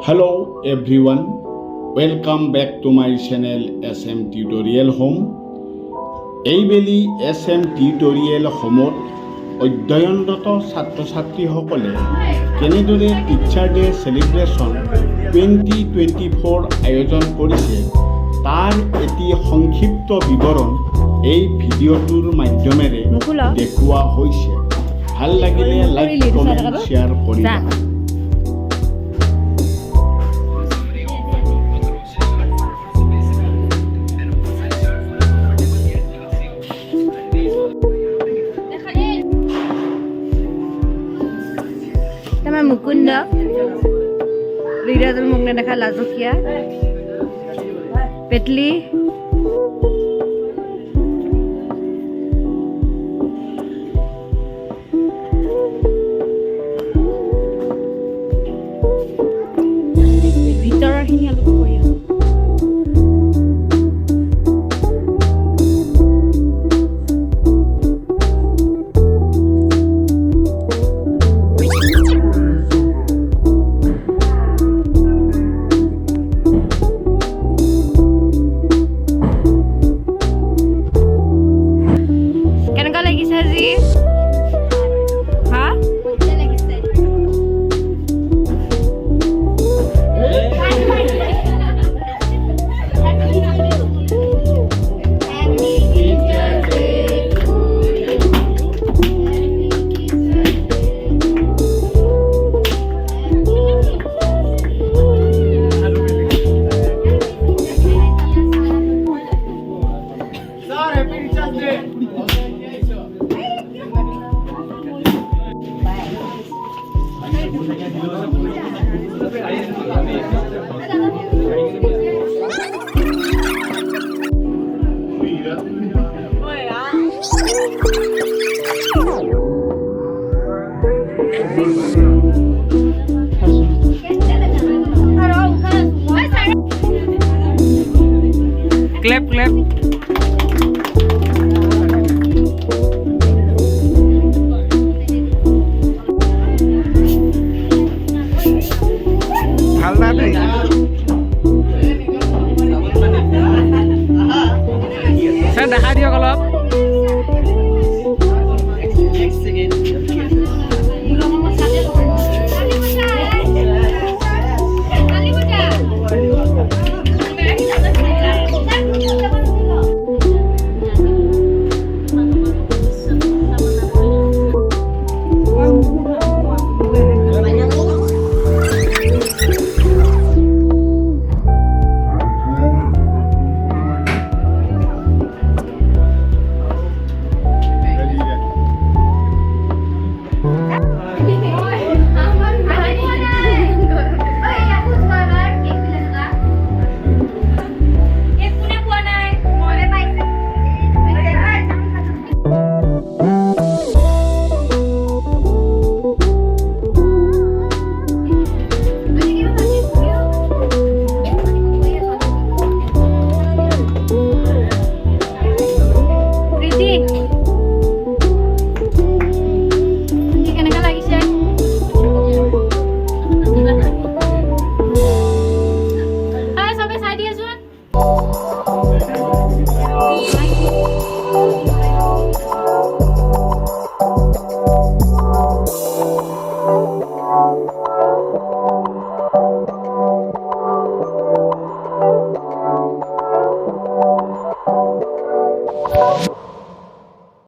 Hello everyone, welcome back to my channel SM Tutorial Home. এইবেলি SM Tutorial Homeত অধ্যয়নরত ছাত্ৰ-ছাত্ৰীসকলে কেনেদৰে টিচাৰ ডে সেলিব্ৰেশন 2024 আয়োজন কৰিছে তাৰ এটি সংক্ষিপ্ত বিৱৰণ এই ভিডিঅ'টোৰ মাধ্যমেৰে দেখুওৱা হৈছে। ভাল লাগিলে লাইক কমেন্ট শেয়াৰ কৰিবা। মুকুন্দ লীৰাজৰ মুখ নেদেখা লাজকীয়া পেটলি ভিতৰৰখিনি অলপ কৰি clap clap ভাল না দেই স্যাৰ দেখা দিয়ক অলপ